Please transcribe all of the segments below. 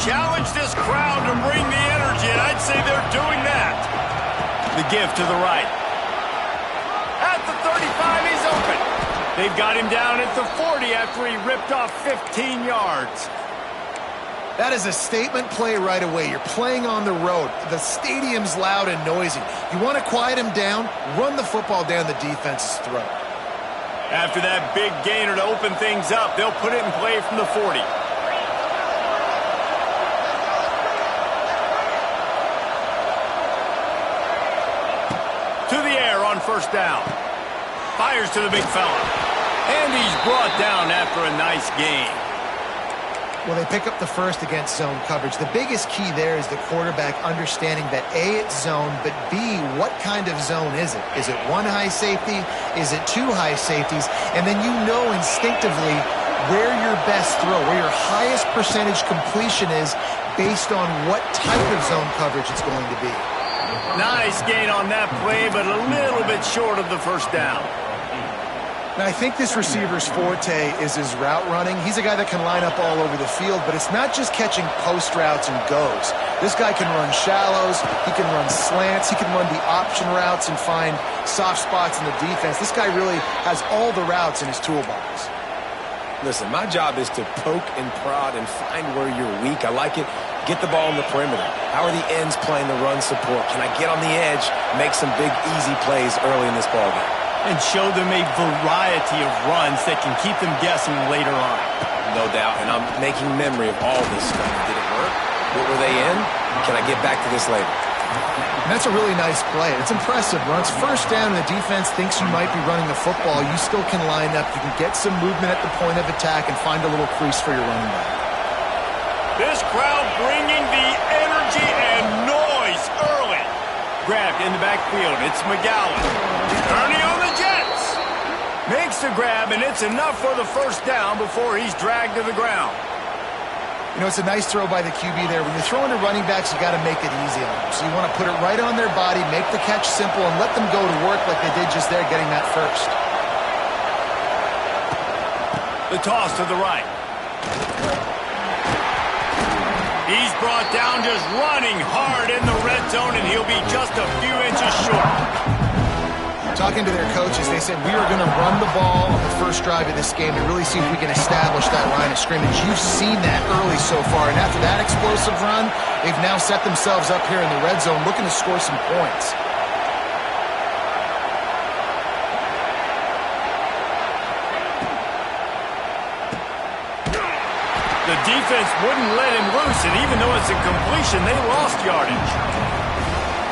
challenge this crowd to bring the energy, and I'd say they're doing that. The give to the right. At the 35, he's open. They've got him down at the 40 after he ripped off 15 yards. That is a statement play right away. You're playing on the road. The stadium's loud and noisy. You want to quiet him down, run the football down the defense's throat. After that big gainer to open things up, they'll put it in play from the 40. To the air on first down. Fires to the big fella. And he's brought down after a nice gain. Well, they pick up the first against zone coverage. The biggest key there is the quarterback understanding that A, it's zone, but B, what kind of zone is it? Is it one high safety? Is it two high safeties? And then you know instinctively where your best throw, where your highest percentage completion is based on what type of zone coverage it's going to be. Nice gain on that play, but a little bit short of the first down. Now, I think this receiver's forte is his route running. He's a guy that can line up all over the field, but it's not just catching post routes and goes. This guy can run shallows, he can run slants, he can run the option routes and find soft spots in the defense. This guy really has all the routes in his toolbox. Listen, my job is to poke and prod and find where you're weak. I like it. Get the ball in the perimeter. How are the ends playing the run support? Can I get on the edge, make some big, easy plays early in this ballgame? And show them a variety of runs that can keep them guessing later on. No doubt, and I'm making memory of all this stuff. Did it work? What were they in? Can I get back to this later? And that's a really nice play. It's impressive. Runs first down and the defense thinks you might be running the football. You still can line up. You can get some movement at the point of attack and find a little crease for your running back. This crowd bringing the energy and noise early. Grabbed in the backfield. It's McGowan. Turning on the Jets. Makes the grab, and it's enough for the first down before he's dragged to the ground. You know, it's a nice throw by the QB there. When you're throwing to running backs, you got to make it easy on them. So you want to put it right on their body, make the catch simple, and let them go to work like they did just there, getting that first. The toss to the right. He's brought down just running hard in the red zone, and he'll be just a few inches short. Talking to their coaches, they said, we are going to run the ball on the first drive of this game to really see if we can establish that line of scrimmage. You've seen that early so far, and after that explosive run, they've now set themselves up here in the red zone looking to score some points. The defense wouldn't let him loose, and even though it's a completion, they lost yardage.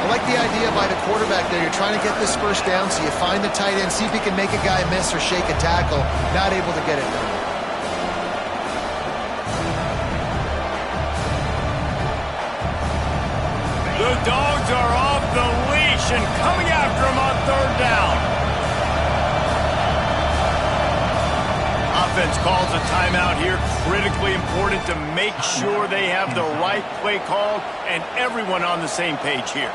I like the idea by the quarterback there. You're trying to get this first down, so you find the tight end, see if he can make a guy miss or shake a tackle. Not able to get it done. The Dogs are off the leash and coming after him on third down. Offense calls a timeout here. Critically important to make sure they have the right play called and everyone on the same page here.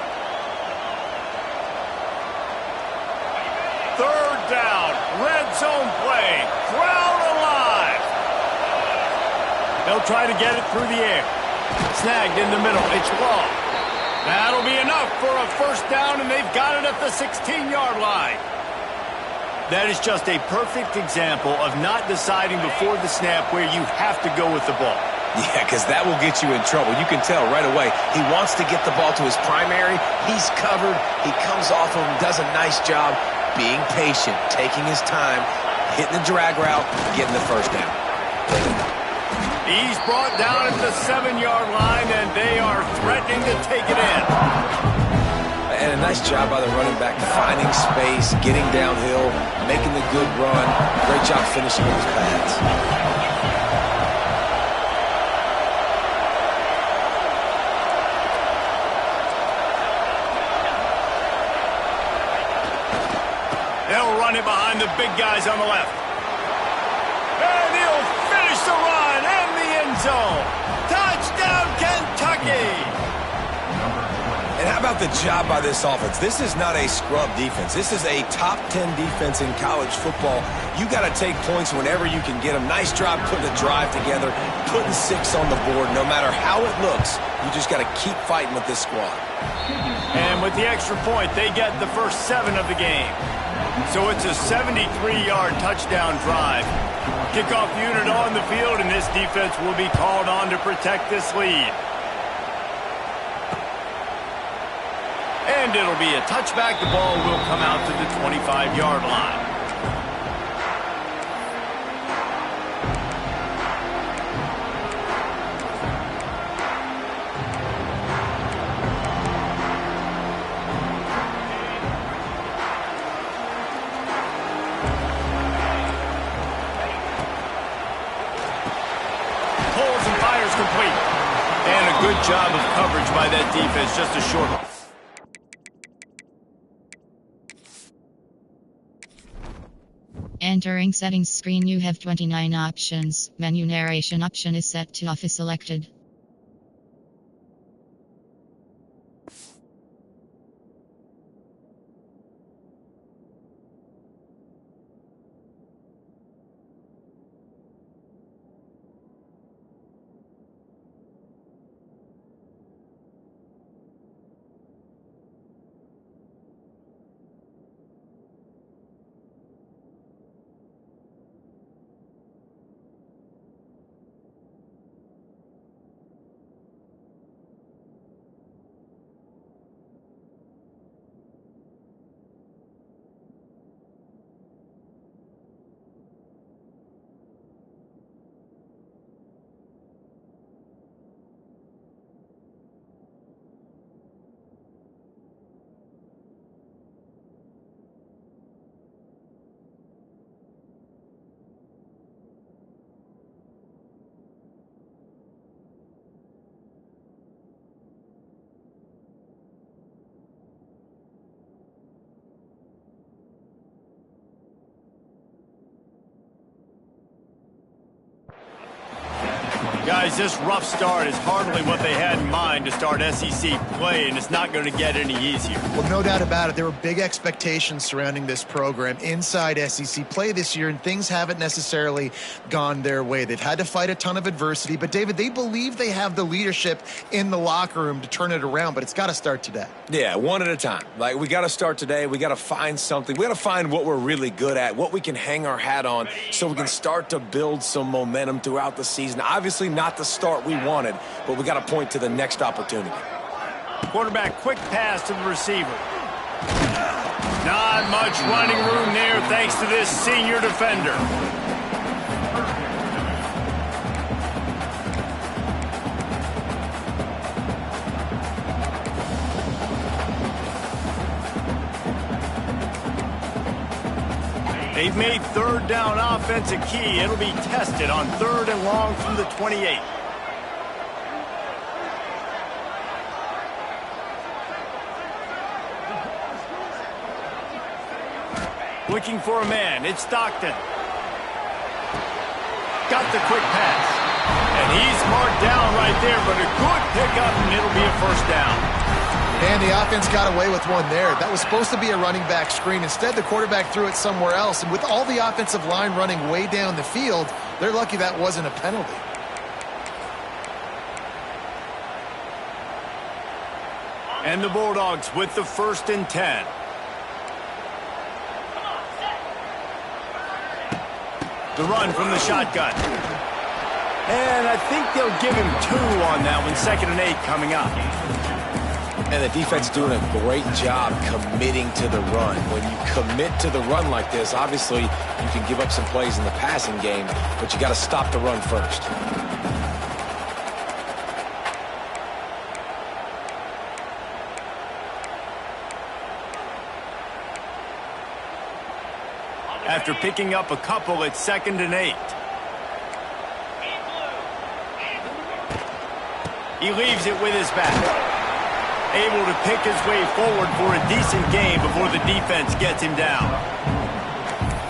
Third down, red zone play, crowd alive. They'll try to get it through the air. Snagged in the middle, it's long. That'll be enough for a first down, and they've got it at the 16-yard line. That is just a perfect example of not deciding before the snap where you have to go with the ball. Yeah, because that will get you in trouble. You can tell right away. He wants to get the ball to his primary. He's covered. He comes off of him, does a nice job being patient, taking his time, hitting the drag route, getting the first down. He's brought down at the 7-yard line, and they are threatening to take it in. And a nice job by the running back, finding space, getting downhill, making the good run. Great job finishing those pads. They'll run it behind the big guys on the left. And he'll finish the run and the end zone. Touchdown, Kentucky! And how about the job by this offense? This is not a scrub defense. This is a top 10 defense in college football. You got to take points whenever you can get them. Nice job putting a drive together, putting 6 on the board. No matter how it looks, you just got to keep fighting with this squad. And with the extra point, they get the first 7 of the game. So it's a 73-yard touchdown drive. Kickoff unit on the field, and this defense will be called on to protect this lead. And it'll be a touchback. The ball will come out to the 25-yard line. Pulls and fires complete. And a good job of coverage by that defense. Just a short one. Entering settings screen, you have 29 options. Menu narration option is set to off is selected. Guys, this rough start is hardly what they had in mind to start SEC play, and it's not going to get any easier. Well, no doubt about it. There were big expectations surrounding this program inside SEC play this year, and things haven't necessarily gone their way. They've had to fight a ton of adversity, but, David, they believe they have the leadership in the locker room to turn it around, but it's got to start today. Yeah, one at a time. Like, we got to start today. We got to find something. We got to find what we're really good at, what we can hang our hat on so we can start to build some momentum throughout the season. Obviously not the start we wanted, but we got to point to the next opportunity. Quarterback, quick pass to the receiver. Not much running room there thanks to this senior defender. They've made third down offense a key. It'll be tested on 3rd and long from the 28. Looking for a man. It's Stockton. Got the quick pass. And he's marked down right there, but a good pickup, and it'll be a first down. And the offense got away with one there. That was supposed to be a running back screen. Instead, the quarterback threw it somewhere else. And with all the offensive line running way down the field, they're lucky that wasn't a penalty. And the Bulldogs with the 1st and 10. The run from the shotgun. And I think they'll give him 2 on that one. 2nd and 8 coming up. And the defense doing a great job committing to the run. When you commit to the run like this, obviously you can give up some plays in the passing game, but you got to stop the run first. After picking up a couple, it's 2nd and 8. He leaves it with his back. Able to pick his way forward for a decent game before the defense gets him down.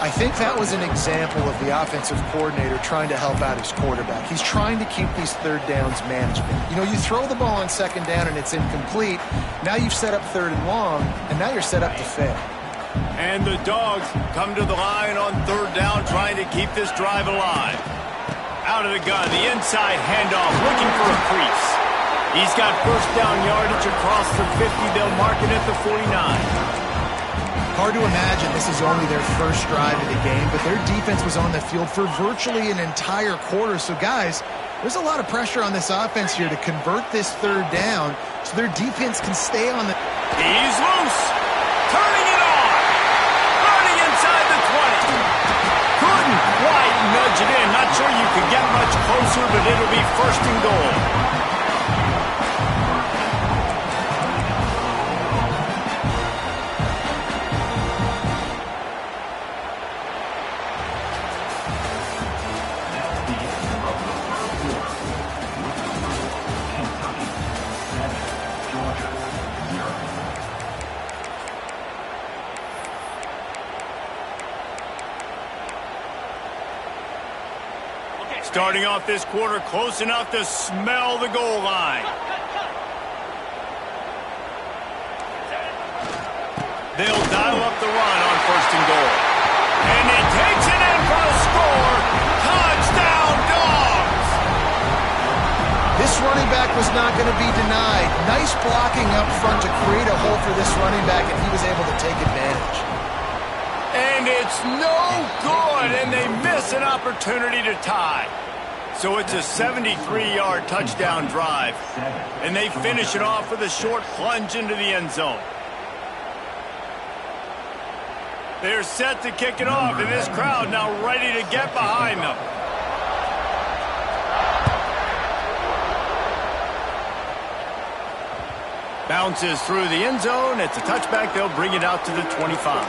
I think that was an example of the offensive coordinator trying to help out his quarterback. He's trying to keep these third downs manageable. You know, you throw the ball on second down and it's incomplete. Now you've set up third and long, and now you're set up to fail. And the Dogs come to the line on third down, trying to keep this drive alive. Out of the gun, the inside handoff, looking for a crease. He's got first down yardage across the 50. They'll mark it at the 49. Hard to imagine this is only their first drive of the game, but their defense was on the field for virtually an entire quarter. So, guys, there's a lot of pressure on this offense here to convert this third down so their defense can stay on the... He's loose. Turning it on. Running inside the 20. Couldn't quite nudge it in. Not sure you could get much closer, but it'll be first and goal. Starting off this quarter close enough to smell the goal line. They'll dial up the run on first and goal. And he takes it in for a score. Touchdown, Dogs! This running back was not going to be denied. Nice blocking up front to create a hole for this running back, and he was able to take advantage. And it's no good, and they miss an opportunity to tie. So it's a 73-yard touchdown drive, and they finish it off with a short plunge into the end zone. They're set to kick it off, and this crowd now ready to get behind them. Bounces through the end zone. It's a touchback. They'll bring it out to the 25.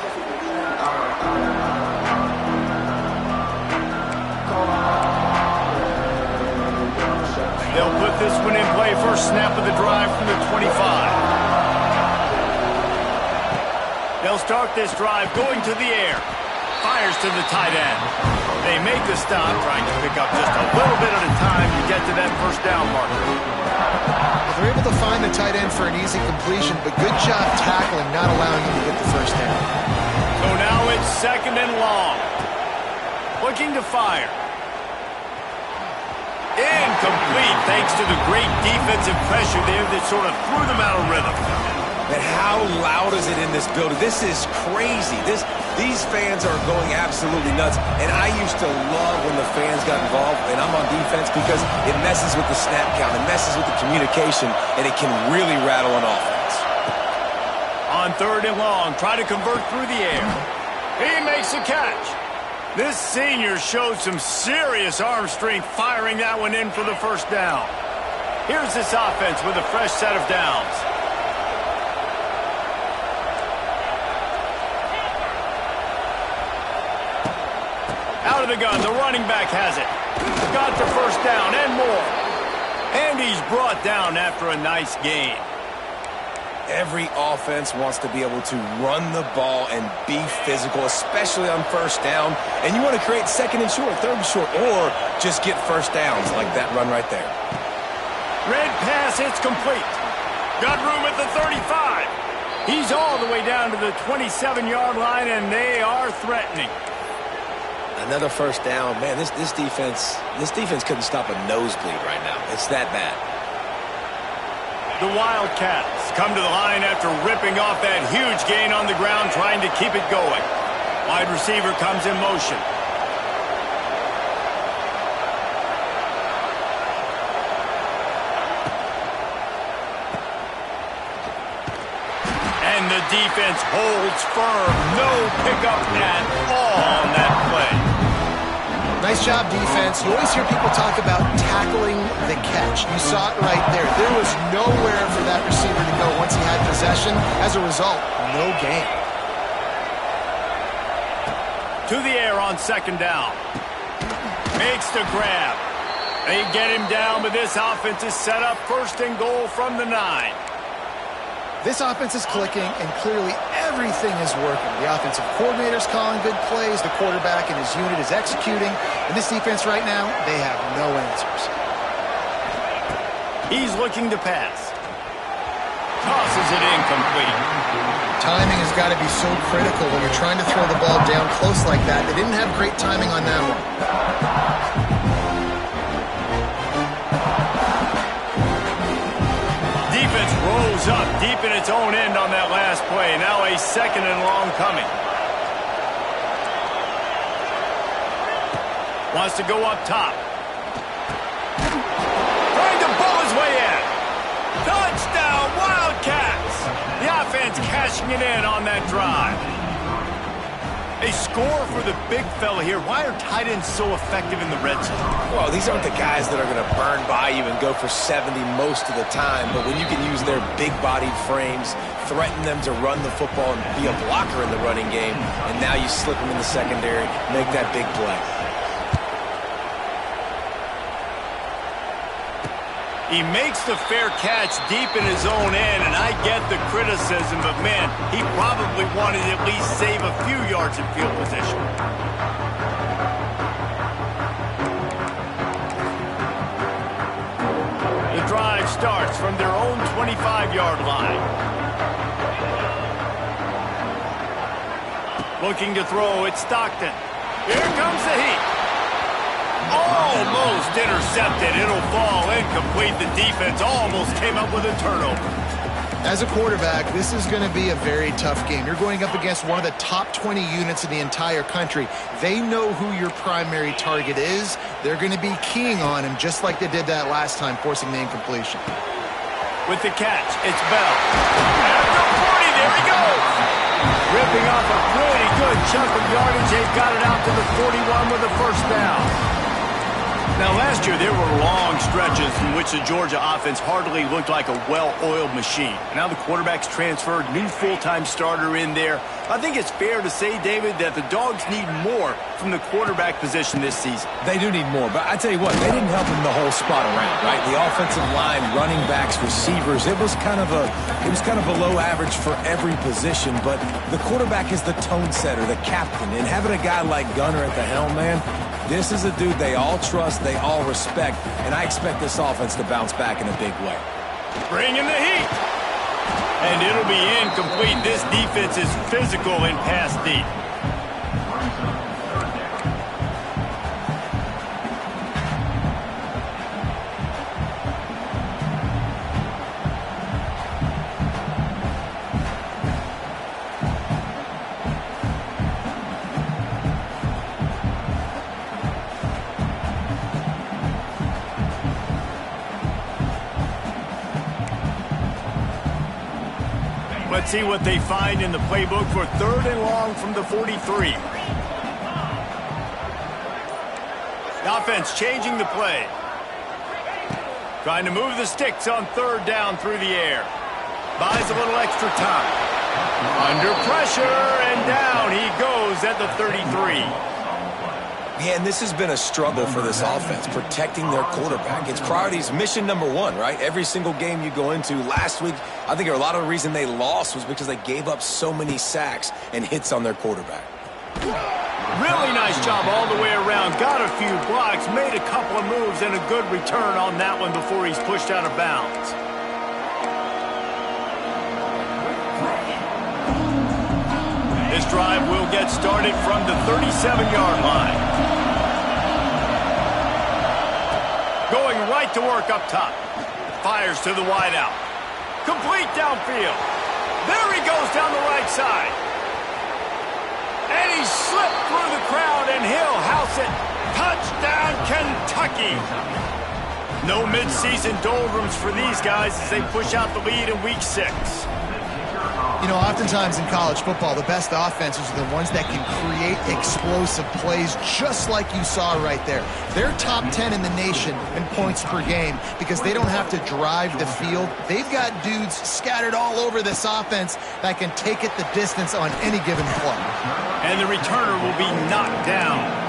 They'll put this one in play. First snap of the drive from the 25. They'll start this drive going to the air. Fires to the tight end. They make the stop, trying to pick up just a little bit at a time to get to that first down marker. They're able to find the tight end for an easy completion, but good job tackling, not allowing him to get the first down. So now it's second and long. Looking to fire. Incomplete, thanks to the great defensive pressure there that sort of threw them out of rhythm. And how loud is it in this building? This is crazy. These fans are going absolutely nuts. And I used to love when the fans got involved, and I'm on defense, because it messes with the snap count, it messes with the communication, and it can really rattle an offense. On third and long, try to convert through the air. He makes a catch. This senior showed some serious arm strength firing that one in for the first down. Here's this offense with a fresh set of downs. Out of the gun, the running back has it. Got the first down and more. And he's brought down after a nice gain. Every offense wants to be able to run the ball and be physical, especially on first down. And you want to create second and short, third and short, or just get first downs like that run right there. Red pass, it's complete. Got room at the 35. He's all the way down to the 27-yard line, and they are threatening. Another first down. Man, this defense couldn't stop a nosebleed right now. It's that bad. The Wildcats come to the line after ripping off that huge gain on the ground, trying to keep it going. Wide receiver comes in motion. And the defense holds firm. No pickup at all on that play. Nice job, defense. You always hear people talk about tackling the catch. You saw it right there. There was nowhere for that receiver to go once he had possession. As a result, no gain. To the air on second down. Makes the grab. They get him down, but this offense is set up first and goal from the 9. This offense is clicking, and clearly Everything is working. The offensive coordinator's calling good plays. The quarterback and his unit is executing. And this defense right now, they have no answers. He's looking to pass. Tosses it incomplete. Timing has got to be so critical when you're trying to throw the ball down close like that. They didn't have great timing on that one. Defense rolls up deep in its own end on that last play. Now a second and long coming. Wants to go up top. Trying to bowl his way in. Touchdown, Wildcats! The offense cashing it in on that drive. A score for the big fella here. Why are tight ends so effective in the red zone? Well, these aren't the guys that are going to burn by you and go for 70 most of the time, but when you can use their big-bodied frames, threaten them to run the football and be a blocker in the running game, and now you slip them in the secondary, make that big play. He makes the fair catch deep in his own end, and I get the criticism, but man, he probably wanted to at least save a few yards in field position. The drive starts from their own 25-yard line. Looking to throw, it's Stockton. Here comes the heat. Almost intercepted. It'll fall incomplete. The defense almost came up with a turnover. As a quarterback, this is going to be a very tough game. You're going up against one of the top 20 units in the entire country. They know who your primary target is. They're going to be keying on him just like they did that last time, forcing the incompletion. With the catch, it's Bell. At the 40, there he goes. Ripping off a pretty good chunk of yardage. They've got it out to the 41 with a first down. Now, last year, there were long stretches in which the Georgia offense hardly looked like a well-oiled machine. Now the quarterback's transferred, new full-time starter in there. I think it's fair to say, David, that the Dogs need more from the quarterback position this season. They do need more, but I tell you what, they didn't help him the whole spot around, right? The offensive line, running backs, receivers, it was kind of below average for every position, but the quarterback is the tone setter, the captain, and having a guy like Gunner at the helm, man, this is a dude they all trust, they all respect, and I expect this offense to bounce back in a big way. Bringing the heat. And it'll be incomplete. This defense is physical in pass deep. Let's see what they find in the playbook for third and long from the 43. The offense changing the play. Trying to move the sticks on third down through the air. Buys a little extra time. Under pressure, and down he goes at the 33. Yeah, and this has been a struggle for this offense, protecting their quarterback. It's priorities, mission number one, right? Every single game you go into. Last week, I think a lot of the reason they lost was because they gave up so many sacks and hits on their quarterback. Really nice job all the way around. Got a few blocks, made a couple of moves, and a good return on that one before he's pushed out of bounds. This drive will get started from the 37-yard line. Going right to work up top. Fires to the wideout. Complete downfield. There he goes down the right side. And he slipped through the crowd, and he'll house it. Touchdown, Kentucky. No midseason doldrums for these guys as they push out the lead in Week 6. You know, oftentimes in college football, the best offenses are the ones that can create explosive plays just like you saw right there. They're top 10 in the nation in points per game because they don't have to drive the field. They've got dudes scattered all over this offense that can take it the distance on any given play. And the returner will be knocked down.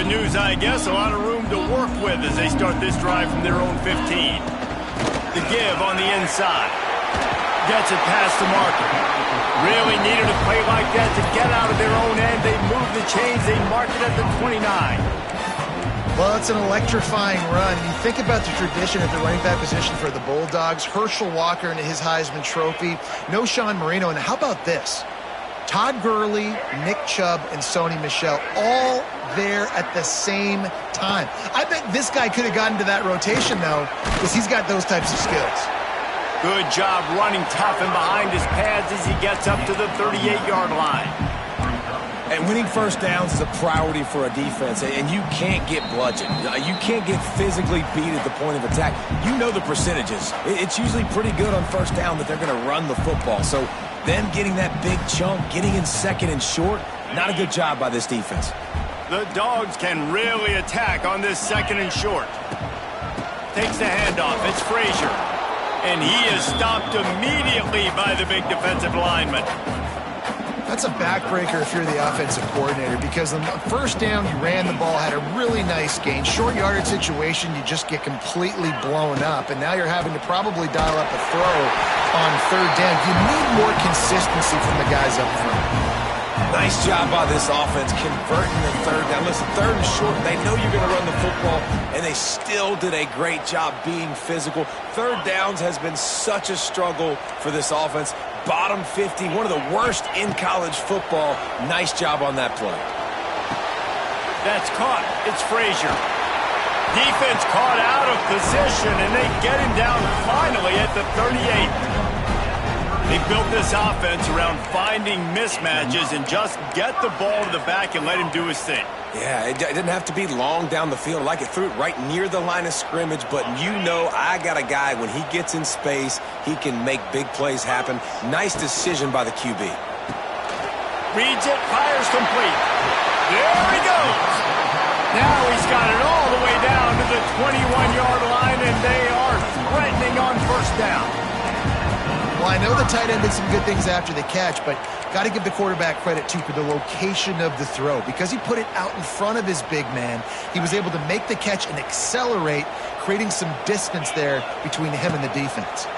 Good news, I guess. A lot of room to work with as they start this drive from their own 15. The give on the inside. Gets it past the marker. Really needed a play like that to get out of their own end. They move the chains. They mark it at the 29. Well, it's an electrifying run. You think about the tradition at the running back position for the Bulldogs. Herschel Walker and his Heisman Trophy. No Sean Marino. And how about this? Todd Gurley, Nick Chubb, and Sony Michel all there at the same time. I bet this guy could have gotten to that rotation, though, because he's got those types of skills. Good job running tough and behind his pads as he gets up to the 38-yard line. And winning first downs is a priority for a defense, and you can't get bludgeoned. You can't get physically beat at the point of attack. You know the percentages. It's usually pretty good on first down that they're going to run the football. So them getting that big chunk, getting in second and short, not a good job by this defense. The Dogs can really attack on this second and short. Takes the handoff. It's Frazier. And he is stopped immediately by the big defensive lineman. That's a backbreaker if you're the offensive coordinator, because on the first down, you ran the ball, had a really nice gain. Short yardage situation, you just get completely blown up, and now you're having to probably dial up a throw on third down. You need more consistency from the guys up front. Nice job by this offense converting the third down. Listen, third and short, they know you're going to run the football, and they still did a great job being physical. Third downs has been such a struggle for this offense. Bottom 50, one of the worst in college football. Nice job on that play. That's caught. It's Frazier. Defense caught out of position, and they get him down finally at the 38. They built this offense around finding mismatches and just get the ball to the back and let him do his thing. Yeah, it didn't have to be long down the field. Like it threw it right near the line of scrimmage, but you know I got a guy, when he gets in space, he can make big plays happen. Nice decision by the QB. Reads it, fires complete. There he goes. Now he's got it all the way down to the 21-yard line, and they are threatening on first down. Well, I know the tight end did some good things after the catch, but got to give the quarterback credit, too, for the location of the throw. Because he put it out in front of his big man, he was able to make the catch and accelerate, creating some distance there between him and the defense.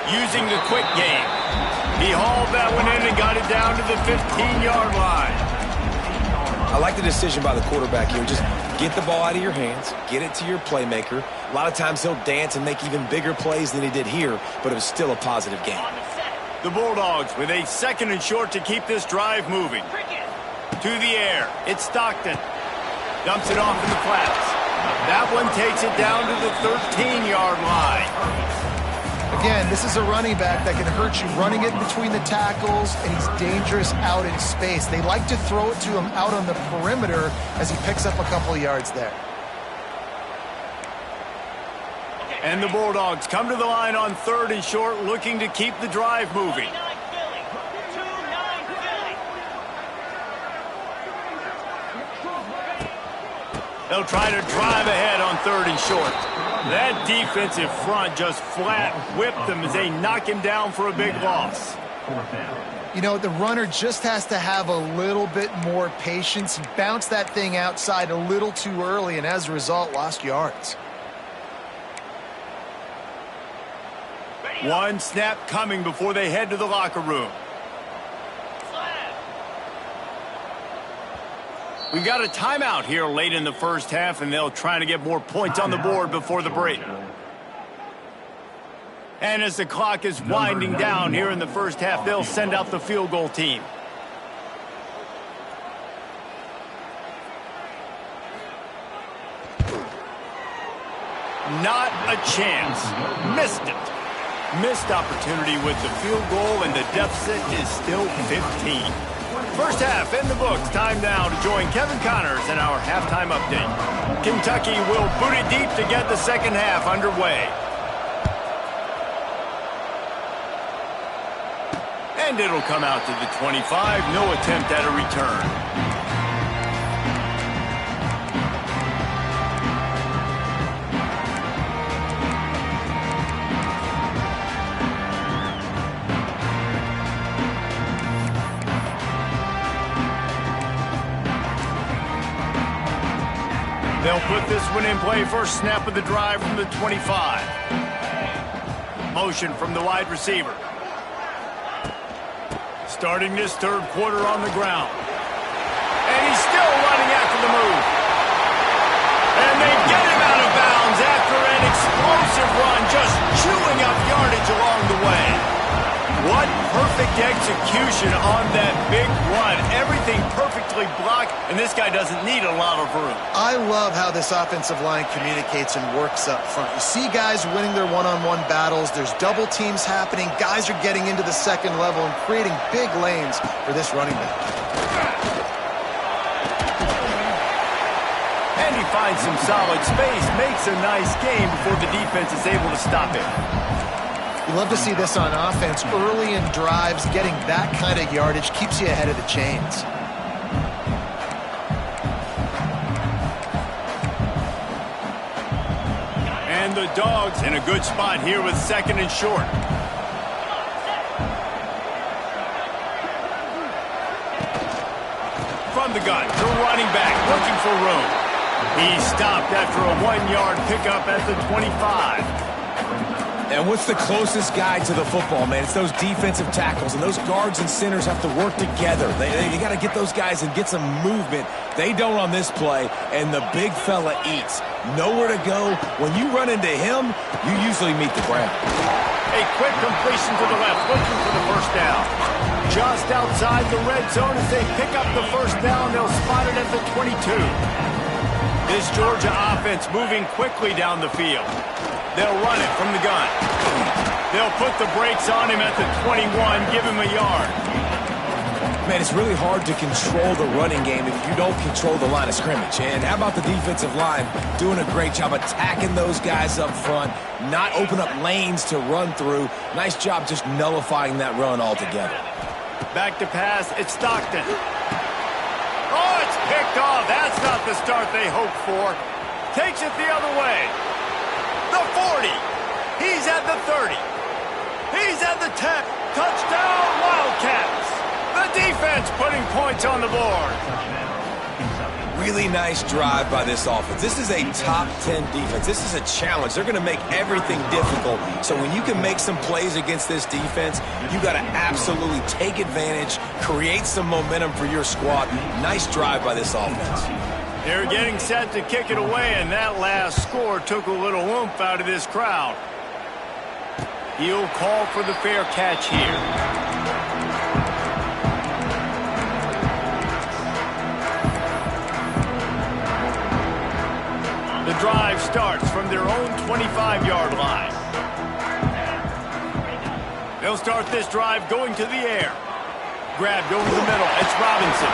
Using the quick game. He hauled that one in and got it down to the 15-yard line. I like the decision by the quarterback here. Just get the ball out of your hands, get it to your playmaker. A lot of times he'll dance and make even bigger plays than he did here, but it was still a positive game. The Bulldogs with a second and short to keep this drive moving. To the air. It's Stockton. Dumps it off in the flats. That one takes it down to the 13-yard line. Again, this is a running back that can hurt you running it between the tackles, and he's dangerous out in space. They like to throw it to him out on the perimeter as he picks up a couple yards there. And the Bulldogs come to the line on third and short, looking to keep the drive moving. They'll try to drive ahead on third and short. That defensive front just flat whipped them as they knock him down for a big loss. You know, the runner just has to have a little bit more patience. He bounced that thing outside a little too early, and as a result, lost yards. One snap coming before they head to the locker room. We've got a timeout here late in the first half, and they'll try to get more points on the board before the break. And as the clock is winding down here in the first half, they'll send out the field goal team. Not a chance. Missed it. Missed opportunity with the field goal, and the deficit is still 15. First half in the books. Time now to join Kevin Connors in our halftime update. Kentucky will boot it deep to get the second half underway. And it'll come out to the 25. No attempt at a return. They'll put this one in play first snap of the drive from the 25. Motion from the wide receiver. Starting this third quarter on the ground. And he's still running after the move. And they get him out of bounds after an explosive run, just chewing up yardage along the way. What perfect execution on that big run. Everything perfectly blocked, and this guy doesn't need a lot of room. I love how this offensive line communicates and works up front. You see guys winning their one-on-one battles. There's double teams happening. Guys are getting into the second level and creating big lanes for this running back. And he finds some solid space, makes a nice game before the defense is able to stop him. You love to see this on offense. Early in drives, getting that kind of yardage keeps you ahead of the chains. And the Dogs in a good spot here with second and short. From the gun, the running back looking for room. He stopped after a 1-yard pickup at the 25. And what's the closest guy to the football, man? It's those defensive tackles, and those guards and centers have to work together. They got to get those guys and get some movement. They don't on this play, and the big fella eats. Nowhere to go. When you run into him, you usually meet the ground. A quick completion to the left, looking for the first down. Just outside the red zone as they pick up the first down. They'll spot it at the 22. This Georgia offense moving quickly down the field. They'll run it from the gun. They'll put the brakes on him at the 21, give him a yard. Man, it's really hard to control the running game if you don't control the line of scrimmage. And how about the defensive line doing a great job attacking those guys up front, not open up lanes to run through. Nice job just nullifying that run altogether. Back to pass, it's Stockton. Oh, it's picked off. That's not the start they hoped for. Takes it the other way. The 40. He's at the 30. He's at the 10. Touchdown, Wildcats. The defense putting points on the board. Really nice drive by this offense. This is a top 10 defense. This is a challenge. They're going to make everything difficult. So when you can make some plays against this defense, you got to absolutely take advantage, create some momentum for your squad. Nice drive by this offense. They're getting set to kick it away, and that last score took a little oomph out of this crowd. He'll call for the fair catch here. The drive starts from their own 25-yard line. They'll start this drive going to the air. Grabbed over the middle. It's Robinson.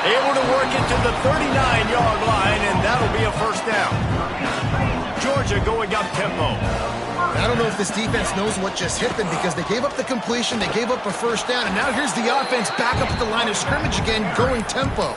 Able to work it to the 39-yard line, and that'll be a first down. Georgia going up tempo. I don't know if this defense knows what just hit them because they gave up the completion, they gave up a first down, and now here's the offense back up at the line of scrimmage again, going tempo.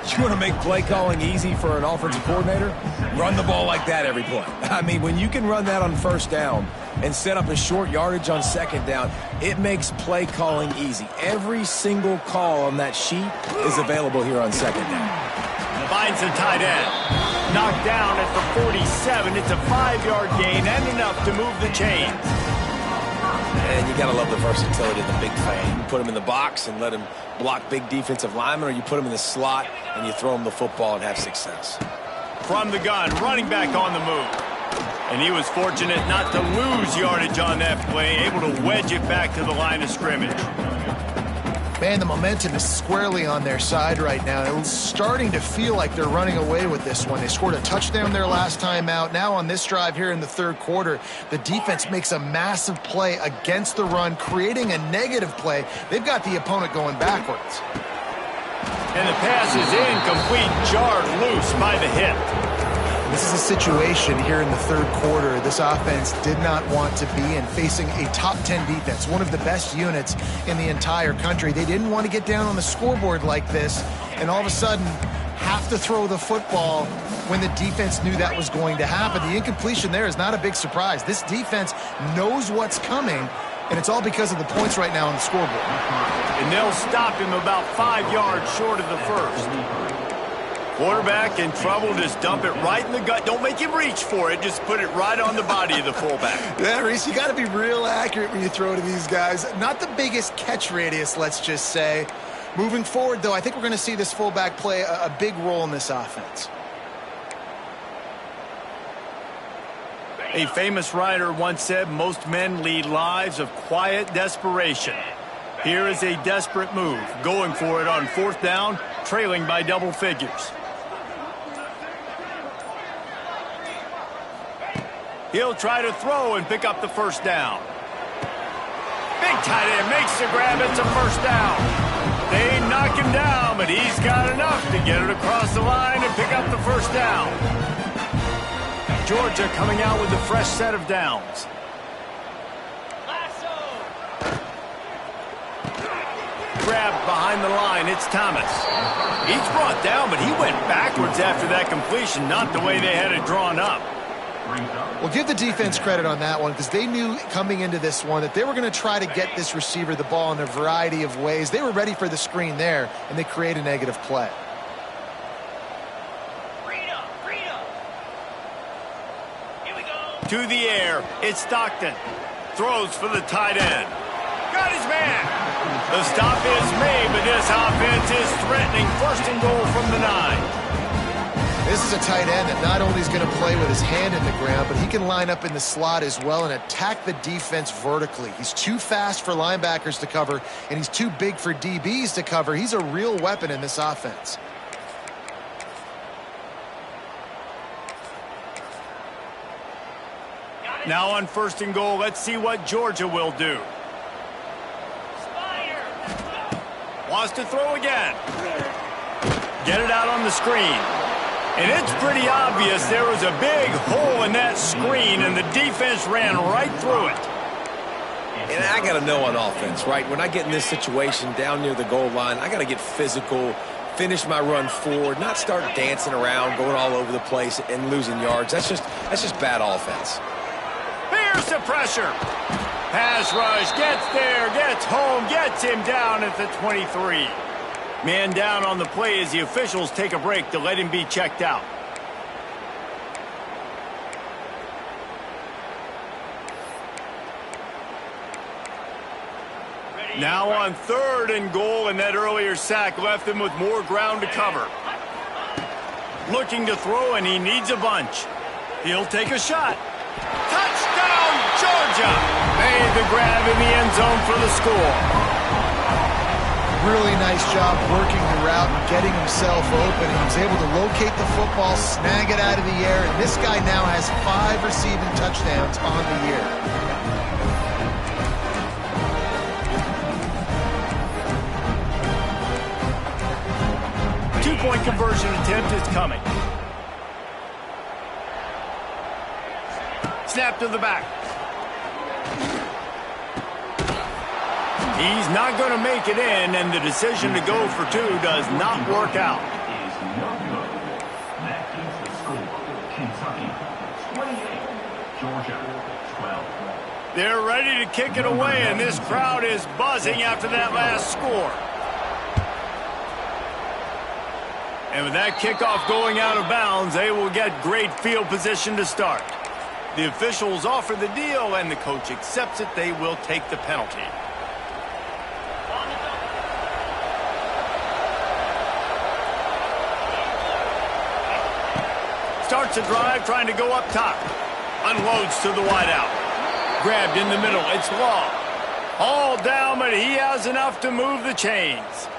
You want to make play calling easy for an offensive coordinator? Run the ball like that every play. I mean, when you can run that on first down and set up a short yardage on second down, it makes play calling easy. Every single call on that sheet is available here on second down. Finds the tight end. Knocked down at the 47. It's a 5-yard gain and enough to move the chains. And you got to love the versatility of the big fan. You put him in the box and let him block big defensive linemen, or you put him in the slot and you throw him the football and have success. From the gun, running back on the move. And he was fortunate not to lose yardage on that play, able to wedge it back to the line of scrimmage. Man, the momentum is squarely on their side right now. It's starting to feel like they're running away with this one. They scored a touchdown their last time out. Now on this drive here in the third quarter, the defense makes a massive play against the run, creating a negative play. They've got the opponent going backwards. And the pass is incomplete, jarred loose by the hip. This is a situation here in the third quarter this offense did not want to be in, facing a top 10 defense, one of the best units in the entire country. They didn't want to get down on the scoreboard like this and all of a sudden have to throw the football when the defense knew that was going to happen. The incompletion there is not a big surprise. This defense knows what's coming, and it's all because of the points right now on the scoreboard. And they'll stop him about 5 yards short of the first. Quarterback in trouble, just dump it right in the gut. Don't make him reach for it. Just put it right on the body of the fullback. Yeah, Reese, you got to be real accurate when you throw to these guys. Not the biggest catch radius, let's just say. Moving forward, though, I think we're going to see this fullback play a big role in this offense. A famous writer once said, most men lead lives of quiet desperation. Here is a desperate move, going for it on 4th down, trailing by double figures. He'll try to throw and pick up the 1st down. Big tight end makes the grab. It's a 1st down. They knock him down, but he's got enough to get it across the line and pick up the 1st down. Georgia coming out with a fresh set of downs. Grab behind the line. It's Thomas. He's brought down, but he went backwards after that completion, not the way they had it drawn up. Well, give the defense credit on that one because they knew coming into this one that they were going to try to get this receiver the ball in a variety of ways. They were ready for the screen there, and they create a negative play. Here we go. To the air. It's Stockton. Throws for the tight end. Got his man. The stop is made, but this offense is threatening. 1st and goal from the 9. This is a tight end that not only is going to play with his hand in the ground, but he can line up in the slot as well and attack the defense vertically. He's too fast for linebackers to cover, and he's too big for DBs to cover. He's a real weapon in this offense. Now on 1st and goal, let's see what Georgia will do. Wants to throw again. Get it out on the screen. And it's pretty obvious there was a big hole in that screen, and the defense ran right through it. And I got to know on offense, right? When I get in this situation down near the goal line, I got to get physical, finish my run forward, not start dancing around, going all over the place and losing yards. That's just bad offense. Here's the pressure. Pass rush, gets there, gets home, gets him down at the 23. Man down on the play as the officials take a break to let him be checked out. Now on 3rd and goal, and that earlier sack left him with more ground to cover. Looking to throw, and he needs a bunch. He'll take a shot. Touchdown, Georgia! Made the grab in the end zone for the score. Really nice job working the route and getting himself open. He was able to locate the football, snag it out of the air, and this guy now has 5 receiving touchdowns on the year. Two-point conversion attempt is coming. Snap to the back. He's not going to make it in, and the decision to go for 2 does not work out. That is the score. Kentucky 28, Georgia 12. They're ready to kick it away, and this crowd is buzzing after that last score. And with that kickoff going out of bounds, they will get great field position to start. The officials offer the deal, and the coach accepts it. They will take the penalty. Starts a drive, trying to go up top. Unloads to the wideout. Grabbed in the middle. It's Law. All down, but he has enough to move the chains.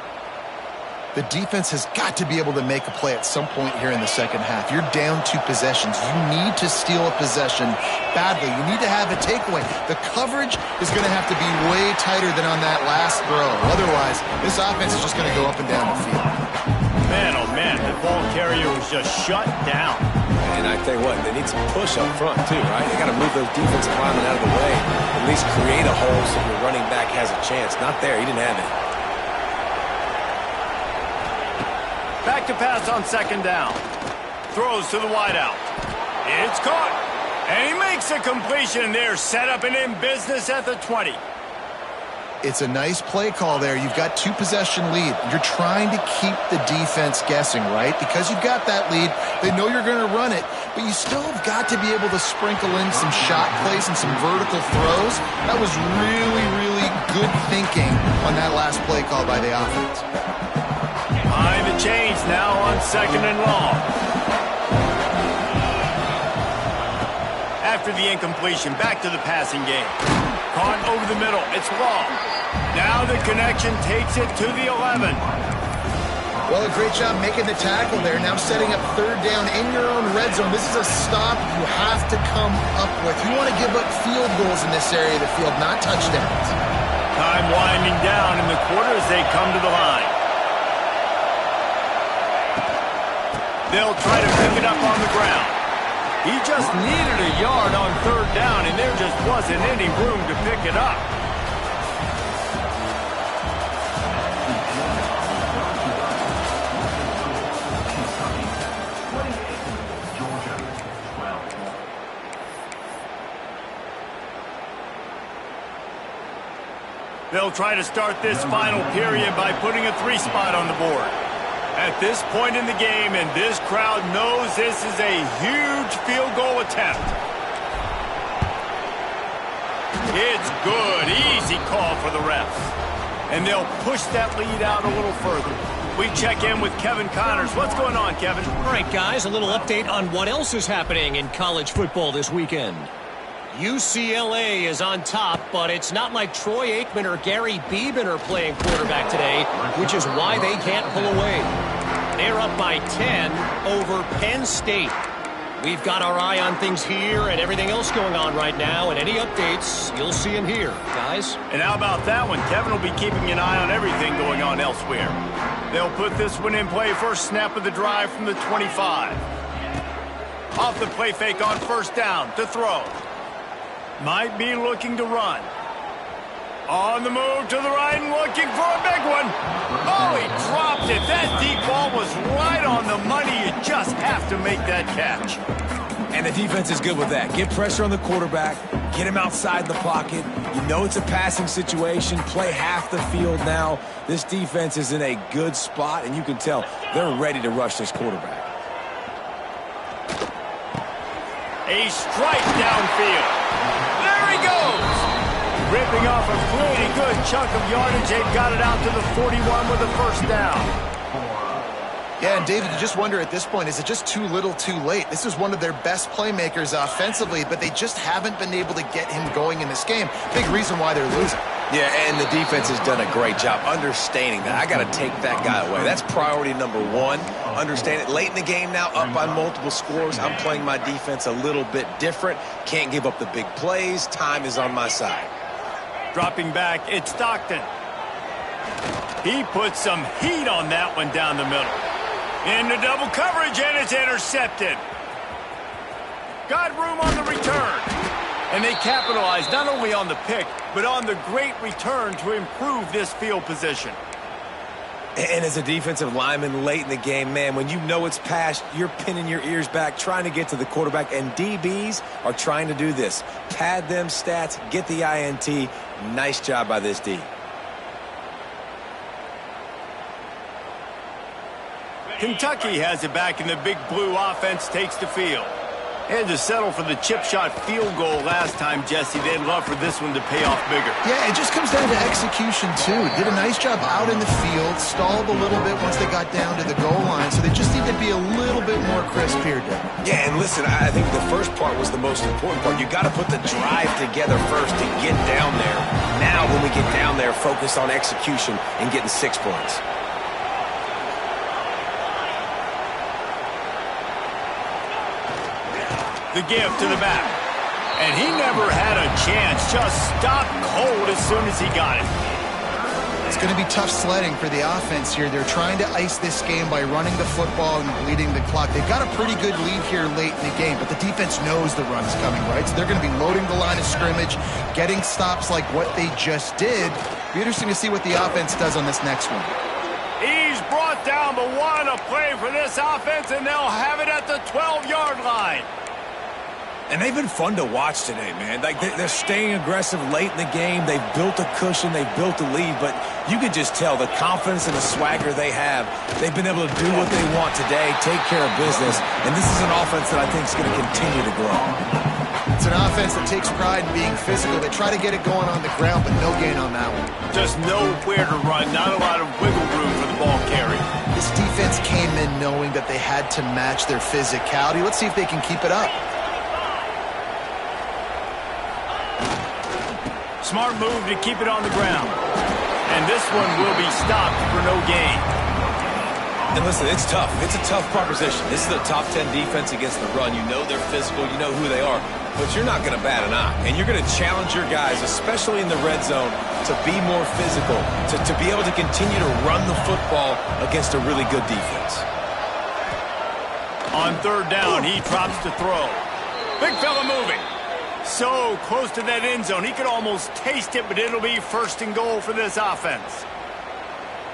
The defense has got to be able to make a play at some point here in the second half. You're down 2 possessions. You need to steal a possession badly. You need to have a takeaway. The coverage is going to have to be way tighter than on that last throw. Otherwise, this offense is just going to go up and down the field. Man, oh man, the ball carrier was just shut down. And I tell you what, they need some push up front too, right? They got to move those defensive linemen out of the way, at least create a hole so your running back has a chance. Not there, he didn't have it. Back to pass on 2nd down. Throws to the wideout. It's caught. And he makes a completion there, set up and in business at the 20. It's a nice play call there. You've got 2-possession lead. You're trying to keep the defense guessing, right? Because you've got that lead, they know you're going to run it, but you still have got to be able to sprinkle in some shot plays and some vertical throws. That was really, really good thinking on that last play call by the offense. Behind the chains now on 2nd and long. After the incompletion, back to the passing game. Caught over the middle. It's Law. Now the connection takes it to the 11. Well, a great job making the tackle there. Now setting up 3rd down in your own red zone. This is a stop you have to come up with. You want to give up field goals in this area of the field, not touchdowns. Time winding down in the quarter as they come to the line. They'll try to pick it up on the ground. He just needed a yard on 3rd down, and there just wasn't any room to pick it up. They'll try to start this final period by putting a 3 spot on the board. At this point in the game, and this crowd knows this is a huge field goal attempt. It's good. Easy call for the refs. And they'll push that lead out a little further. We check in with Kevin Connors. What's going on, Kevin? All right, guys, a little update on what else is happening in college football this weekend. UCLA is on top, but it's not like Troy Aikman or Gary Beeman are playing quarterback today, which is why they can't pull away. They're up by 10 over Penn State. We've got our eye on things here and everything else going on right now, and any updates, you'll see them here, guys. And how about that one? Kevin will be keeping an eye on everything going on elsewhere. They'll put this one in play. First snap of the drive from the 25. Off the play fake on 1st down to throw. Might be looking to run. On the move to the right and looking for a big one. Oh, he dropped it. That deep ball was right on the money. You just have to make that catch. And the defense is good with that. Get pressure on the quarterback. Get him outside the pocket. You know it's a passing situation. Play half the field now. This defense is in a good spot, and you can tell they're ready to rush this quarterback. A strike downfield. There he goes. Ripping off a pretty good chunk of yardage. They've got it out to the 41 with a 1st down. Yeah, and David, you just wonder at this point, is it just too little too late? This is one of their best playmakers offensively, but they just haven't been able to get him going in this game. Big reason why they're losing. Yeah, and the defense has done a great job understanding that. I got to take that guy away. That's priority number 1. Understand it. Late in the game now, up by multiple scores. I'm playing my defense a little bit different. Can't give up the big plays. Time is on my side. Dropping back, it's Stockton. He puts some heat on that one down the middle. Into double coverage, and it's intercepted. Got room on the return. And they capitalized not only on the pick, but on the great return to improve this field position. And as a defensive lineman late in the game, man, when you know it's past, you're pinning your ears back, trying to get to the quarterback, and DBs are trying to do this. Pad them stats, get the INT. Nice job by this D. Kentucky has it back, and the big blue offense takes the field. Had to settle for the chip shot field goal last time, Jesse. They'd love for this one to pay off bigger. Yeah, it just comes down to execution, too. Did a nice job out in the field, stalled a little bit once they got down to the goal line, so they just need to be a little bit more crisp here, Dave. Yeah, and listen, I think the first part was the most important part. You got to put the drive together first to get down there. Now, when we get down there, focus on execution and getting 6 points. The give to the back. And he never had a chance. Just stopped cold as soon as he got it. It's going to be tough sledding for the offense here. They're trying to ice this game by running the football and bleeding the clock. They've got a pretty good lead here late in the game, but the defense knows the run's coming, right? So they're going to be loading the line of scrimmage, getting stops like what they just did. Be interesting to see what the offense does on this next one. He's brought down the one, a play for this offense, and they'll have it at the 12-yard line. And they've been fun to watch today, man. Like they're staying aggressive late in the game. They've built a cushion. They've built a lead. But you can just tell the confidence and the swagger they have. They've been able to do what they want today, take care of business. And this is an offense that I think is going to continue to grow. It's an offense that takes pride in being physical. They try to get it going on the ground, but no gain on that one. Just nowhere to run. Not a lot of wiggle room for the ball carrier. This defense came in knowing that they had to match their physicality. Let's see if they can keep it up. Smart move to keep it on the ground. And this one will be stopped for no gain. And listen, it's tough. It's a tough proposition. This is a top 10 defense against the run. You know they're physical. You know who they are. But you're not going to bat an eye. And you're going to challenge your guys, especially in the red zone, to be more physical, to be able to continue to run the football against a really good defense. On third down, he drops to throw. Big fella moving. So close to that end zone. He could almost taste it, but it'll be first and goal for this offense.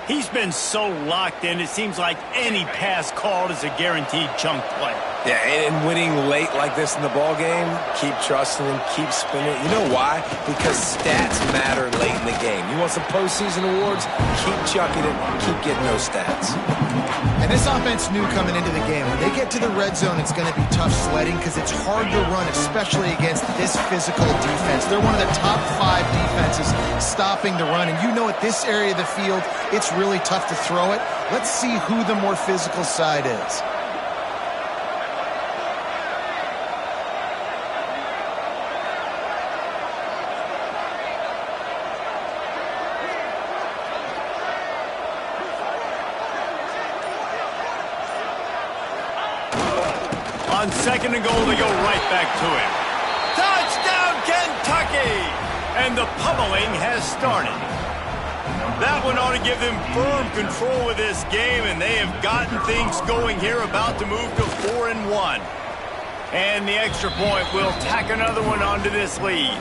He's been so locked in, it seems like any pass called is a guaranteed chunk play. Yeah, and winning late like this in the ball game, keep trusting him, keep spinning. You know why? Because stats matter late in the game. You want some postseason awards? Keep chucking it, keep getting those stats. And this offense knew coming into the game, when they get to the red zone, it's going to be tough sledding because it's hard to run, especially against this physical defense. They're one of the top 5 defenses stopping the run. And you know at this area of the field, it's really tough to throw it. Let's see who the more physical side is. On second and goal, they go right back to him. Touchdown, Kentucky! And the pummeling has started. That one ought to give them firm control of this game, and they have gotten things going here, about to move to 4-1. And the extra point will tack another one onto this lead.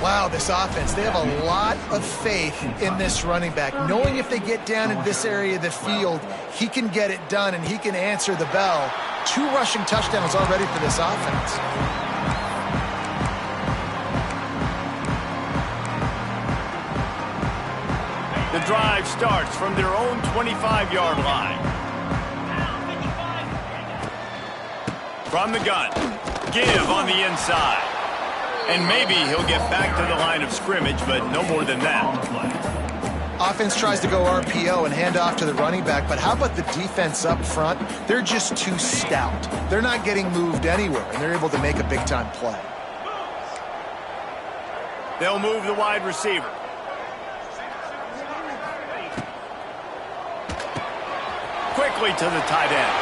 Wow, this offense, they have a lot of faith in this running back. Knowing if they get down in this area of the field, he can get it done and he can answer the bell. 2 rushing touchdowns already for this offense. The drive starts from their own 25-yard line. From the gun, give on the inside. And maybe he'll get back to the line of scrimmage, but no more than that. Offense tries to go RPO and hand off to the running back, but how about the defense up front? They're just too stout. They're not getting moved anywhere, and they're able to make a big-time play. They'll move the wide receiver. Quickly to the tight end.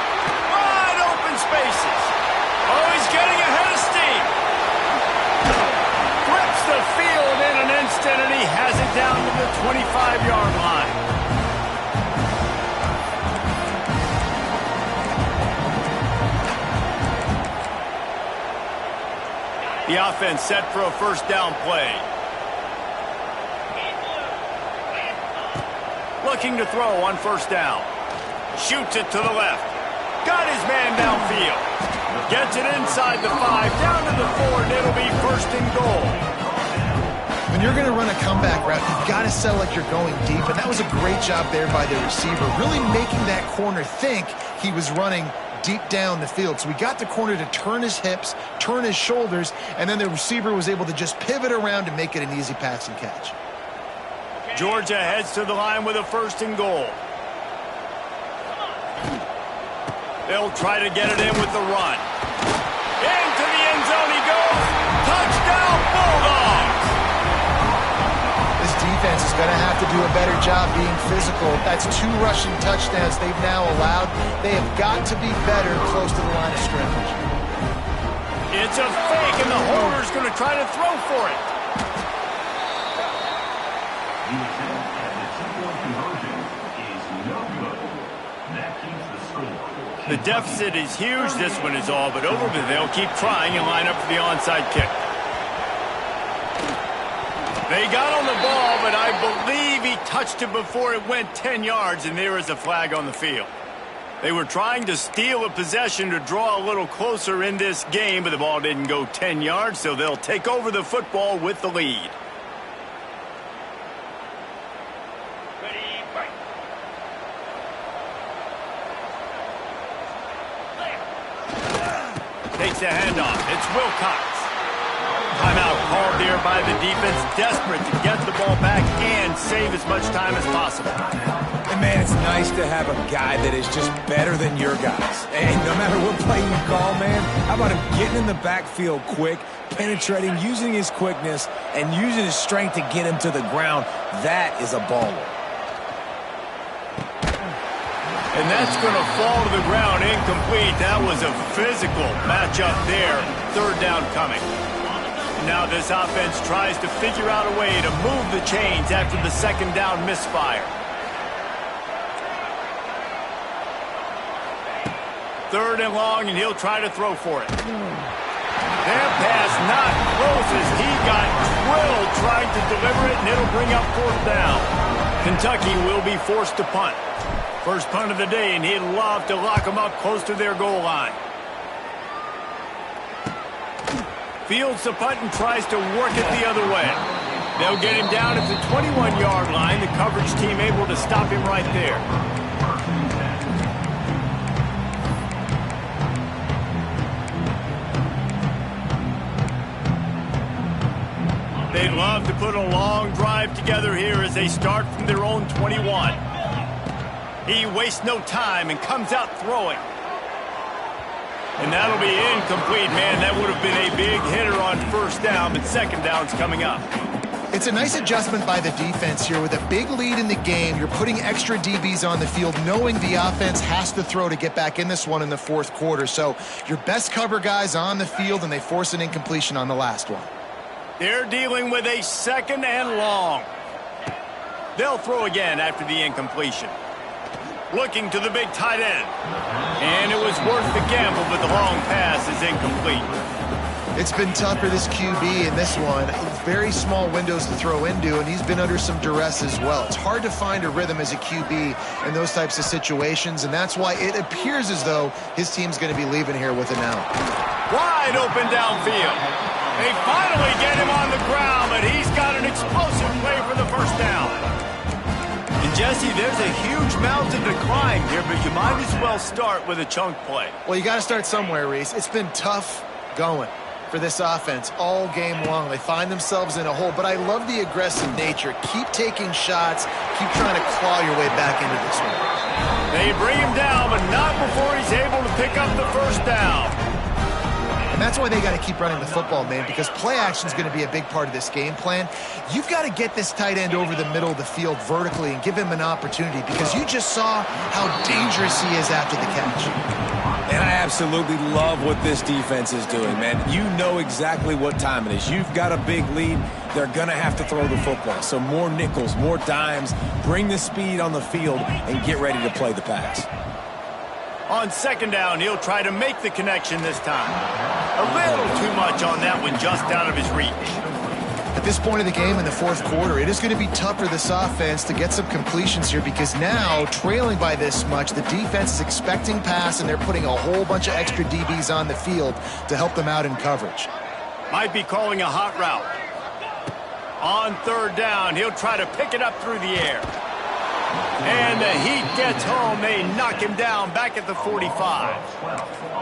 Wide open spaces. Oh, he's getting ahead of steam. Flips the field in an instant, and he has it down to the 25-yard line. The offense set for a first down play. Looking to throw on first down. Shoots it to the left. Got his man downfield. Gets it inside the 5, down to the 4, and it'll be first and goal. When you're going to run a comeback route, you've got to sell like you're going deep, and that was a great job there by the receiver, really making that corner think he was running deep down the field. So we got the corner to turn his hips, turn his shoulders, and then the receiver was able to just pivot around and make it an easy pass and catch. Georgia heads to the line with a first and goal. They'll try to get it in with the run. Into the end zone he goes. Touchdown, Bulldogs! This defense is going to have to do a better job being physical. That's 2 rushing touchdowns they've now allowed. They have got to be better close to the line of scrimmage. It's a fake, and the holder's going to try to throw for it. The attempt at the 2-point conversion is no good. That keeps the score. The deficit is huge. This one is all but over, but they'll keep trying and line up for the onside kick. They got on the ball, but I believe he touched it before it went 10 yards, and there is a flag on the field. They were trying to steal a possession to draw a little closer in this game, but the ball didn't go 10 yards, so they'll take over the football with the lead. Takes the handoff. It's Wilcox. Timeout called here by the defense, desperate to get the ball back and save as much time as possible. And, man, it's nice to have a guy that is just better than your guys. And no matter what play you call, man, how about him getting in the backfield quick, penetrating, using his quickness, and using his strength to get him to the ground. That is a baller. And that's going to fall to the ground incomplete. That was a physical matchup there. Third down coming. Now this offense tries to figure out a way to move the chains after the second down misfire. Third and long, and he'll try to throw for it. That pass not close as he got drilled trying to deliver it, and it'll bring up fourth down. Kentucky will be forced to punt. First punt of the day, and he'd love to lock them up close to their goal line. Fields the punt and tries to work it the other way. They'll get him down at the 21-yard line. The coverage team able to stop him right there. They'd love to put a long drive together here as they start from their own 21. He wastes no time and comes out throwing. And that'll be incomplete, man. That would have been a big hitter on first down, but second down's coming up. It's a nice adjustment by the defense here. With a big lead in the game, you're putting extra DBs on the field, knowing the offense has to throw to get back in this one in the fourth quarter. So your best cover guys on the field, and they force an incompletion on the last one. They're dealing with a second and long. They'll throw again after the incompletion. Looking to the big tight end. And it was worth the gamble, but the long pass is incomplete. It's been tough for this QB in this one. Very small windows to throw into, and he's been under some duress as well. It's hard to find a rhythm as a QB in those types of situations, and that's why it appears as though his team's going to be leaving here with an out. Wide open downfield. They finally get him on the ground, but he's got an explosive play for the first down. And Jesse, there's a huge mountain to climb here, but you might as well start with a chunk play. Well, you got to start somewhere, Reese. It's been tough going for this offense all game long. They find themselves in a hole, but I love the aggressive nature. Keep taking shots. Keep trying to claw your way back into this one. They bring him down, but not before he's able to pick up the first down. And that's why they got to keep running the football, man, because play action is going to be a big part of this game plan. You've got to get this tight end over the middle of the field vertically and give him an opportunity, because you just saw how dangerous he is after the catch. And I absolutely love what this defense is doing, man. You know exactly what time it is. You've got a big lead. They're going to have to throw the football. So more nickels, more dimes, bring the speed on the field, and get ready to play the pass. On second down, he'll try to make the connection this time. A little too much on that one, just out of his reach. At this point of the game in the fourth quarter, it is going to be tough for this offense to get some completions here, because now, trailing by this much, the defense is expecting pass, and they're putting a whole bunch of extra DBs on the field to help them out in coverage. Might be calling a hot route. On third down, he'll try to pick it up through the air. And the heat gets home. They knock him down back at the 45.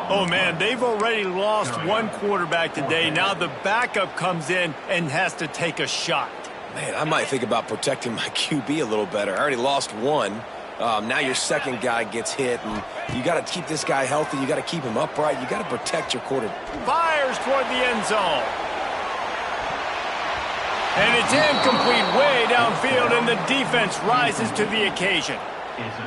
Oh, man, they've already lost one quarterback today. Now the backup comes in and has to take a shot. Man, I might think about protecting my QB a little better. I already lost one. Now your second guy gets hit, and you got to keep this guy healthy. You got to keep him upright. You got to protect your quarterback. Fires toward the end zone. And it's incomplete way downfield, and the defense rises to the occasion.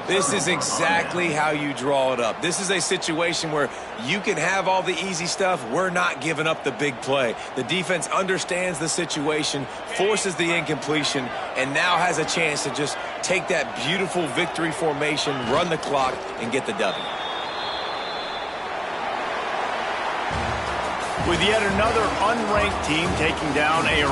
This is exactly how you draw it up. This is a situation where you can have all the easy stuff. We're not giving up the big play. The defense understands the situation, forces the incompletion, and now has a chance to just take that beautiful victory formation, run the clock, and get the W. With yet another unranked team taking down a